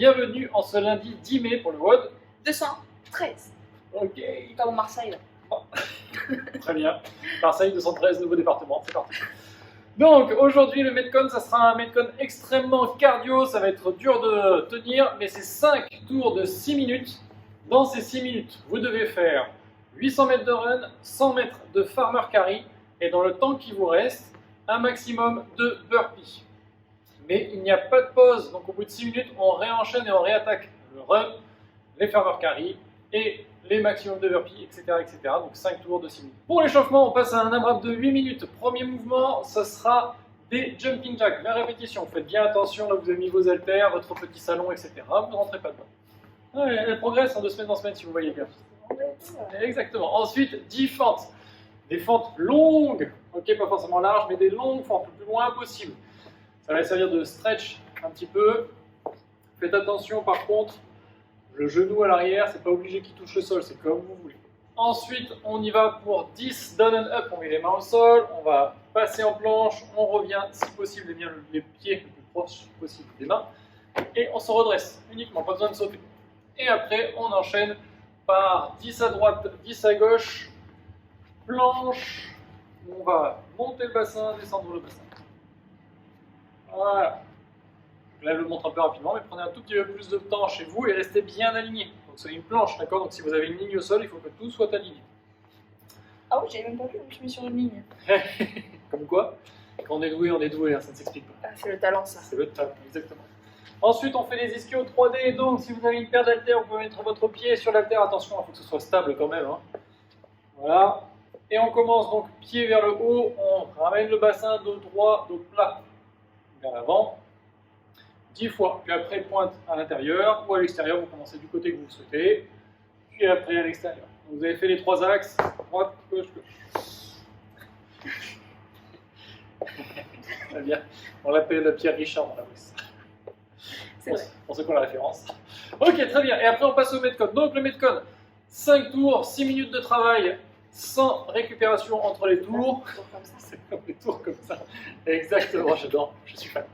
bienvenue en ce lundi 10 mai pour le WOD 213. Ok, Comme Marseille. Là. très bien. Marseille 213, nouveau département, c'est parti. Donc aujourd'hui le Metcon, ça sera un Metcon extrêmement cardio, ça va être dur de tenir, mais c'est 5 tours de 6 minutes. Dans ces 6 minutes, vous devez faire 800 mètres de run, 100 mètres de farmer carry, et dans le temps qui vous reste, un maximum de burpees. Mais il n'y a pas de pause, donc au bout de 6 minutes, on réenchaîne et on réattaque le run, les farmer carry et les maximums de burpees, etc., etc. Donc 5 tours de 6 minutes. Pour l'échauffement, on passe à un AMRAP de 8 minutes. Premier mouvement, ce sera des jumping jacks, 20 répétitions. Faites bien attention, là vous avez mis vos haltères, votre petit salon, etc. Vous ne rentrez pas dedans. Ouais, elle progresse de semaine en semaine si vous voyez bien. Exactement. Ensuite, 10 fentes. Des fentes longues, ok, pas forcément larges, mais des longues fentes, le plus loin possible. Ça va servir de stretch un petit peu. Faites attention par contre, le genou à l'arrière, c'est pas obligé qu'il touche le sol, c'est comme vous voulez. Ensuite, on y va pour 10 down and up, on met les mains au sol, on va passer en planche, on revient si possible et bien les pieds le plus proche possible des mains, et on se redresse uniquement, pas besoin de sauter. Et après, on enchaîne par 10 à droite, 10 à gauche, planche, on va monter le bassin, descendre le bassin. Voilà. Là, je le montre un peu rapidement, mais prenez un tout petit peu plus de temps chez vous et restez bien aligné. Donc, c'est une planche, d'accord? Donc, si vous avez une ligne au sol, il faut que tout soit aligné. Ah oui, j'avais même pas vu, je me suis mis sur une ligne. Comme quoi, quand on est doué, hein, ça ne s'explique pas. Ah, c'est le talent, ça. C'est le talent, exactement. Ensuite, on fait les ischios 3D. Donc, si vous avez une paire d'haltères, vous pouvez mettre votre pied sur l'haltère. Attention, il faut que ce soit stable quand même. Hein. Voilà. Et on commence donc pied vers le haut. On ramène le bassin, dos droit, dos plat vers l'avant. 10 fois, puis après pointe à l'intérieur ou à l'extérieur, vous commencez du côté que vous souhaitez, puis après à l'extérieur. Vous avez fait les 3 axes, droite, gauche, gauche. Très bien, on l'appelle Pierre Richard dans la Russe. C'est vrai. Pour ceux qui ont la référence. Ok, très bien, et après on passe au Metcon. Donc le Metcon, 5 tours, 6 minutes de travail, sans récupération entre les tours. C'est comme les tours comme ça. Exactement, j'adore, je suis fan.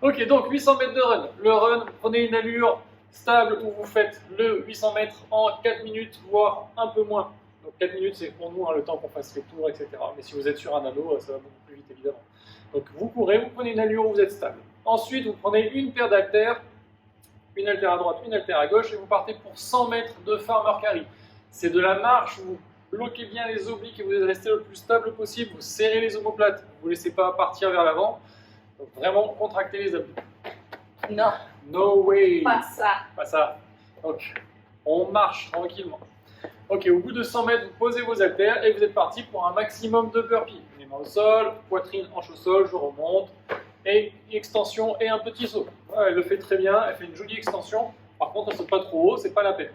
Ok, donc 800 mètres de run. Le run, prenez une allure stable où vous faites le 800 mètres en 4 minutes, voire un peu moins. Donc 4 minutes, c'est pour nous hein, le temps qu'on fasse les tours, etc. Mais si vous êtes sur un anneau, ça va beaucoup plus vite, évidemment. Donc vous courez, vous prenez une allure où vous êtes stable. Ensuite, vous prenez une paire d'haltères, une haltère à droite, une haltère à gauche, et vous partez pour 100 mètres de farmer carry. C'est de la marche où vous bloquez bien les obliques et vous restez le plus stable possible, vous serrez les omoplates, vous ne laissez pas partir vers l'avant. Donc vraiment, contractez les abdos. Non. No way. Pas ça. Pas ça. Donc, on marche tranquillement. Ok, au bout de 100 mètres, vous posez vos haltères et vous êtes parti pour un maximum de burpees. Les mains au sol, poitrine, hanche au sol, je remonte. Et extension et un petit saut. Ouais, elle le fait très bien, elle fait une jolie extension. Par contre, elle ne saute pas trop haut, c'est pas la peine.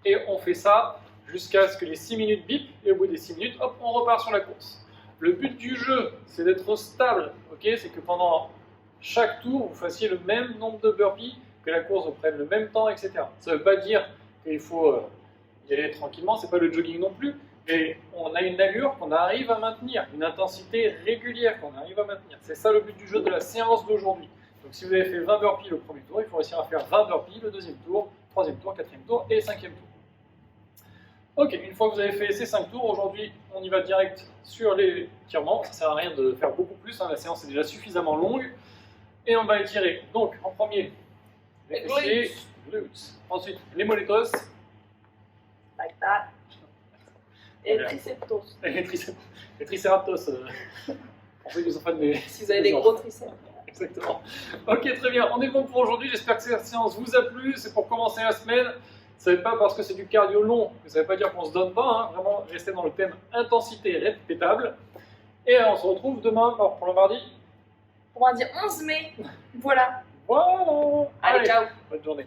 Et on fait ça jusqu'à ce que les 6 minutes bip. Et au bout des 6 minutes, hop, on repart sur la course. Le but du jeu, c'est d'être stable, ok? C'est que pendant chaque tour, vous fassiez le même nombre de burpees, que la course vous prenne le même temps, etc. Ça ne veut pas dire qu'il faut y aller tranquillement, c'est pas le jogging non plus, mais on a une allure qu'on arrive à maintenir, une intensité régulière qu'on arrive à maintenir. C'est ça le but du jeu de la séance d'aujourd'hui. Donc si vous avez fait 20 burpees le premier tour, il faut réussir à faire 20 burpees le deuxième tour, troisième tour, quatrième tour et cinquième tour. Ok, une fois que vous avez fait ces 5 tours, aujourd'hui on y va direct sur les étirements. Ça ne sert à rien de faire beaucoup plus, hein, la séance est déjà suffisamment longue. Et on va étirer donc en premier les fessiers, glutes. Ensuite les moletos. Like that. Et triceptos. Et les triceratops. On fait des enfants des. Si vous avez des gros triceps. Exactement. Ok, très bien. On est bon pour aujourd'hui. J'espère que cette séance vous a plu. C'est pour commencer la semaine. Ça ne veut pas parce que c'est du cardio long, que ça ne veut pas dire qu'on ne se donne pas. Hein. Vraiment, restez dans le thème intensité répétable. Et on se retrouve demain pour le mardi. On va dire 11 mai. Voilà. Voilà. Allez, ciao. Bonne journée.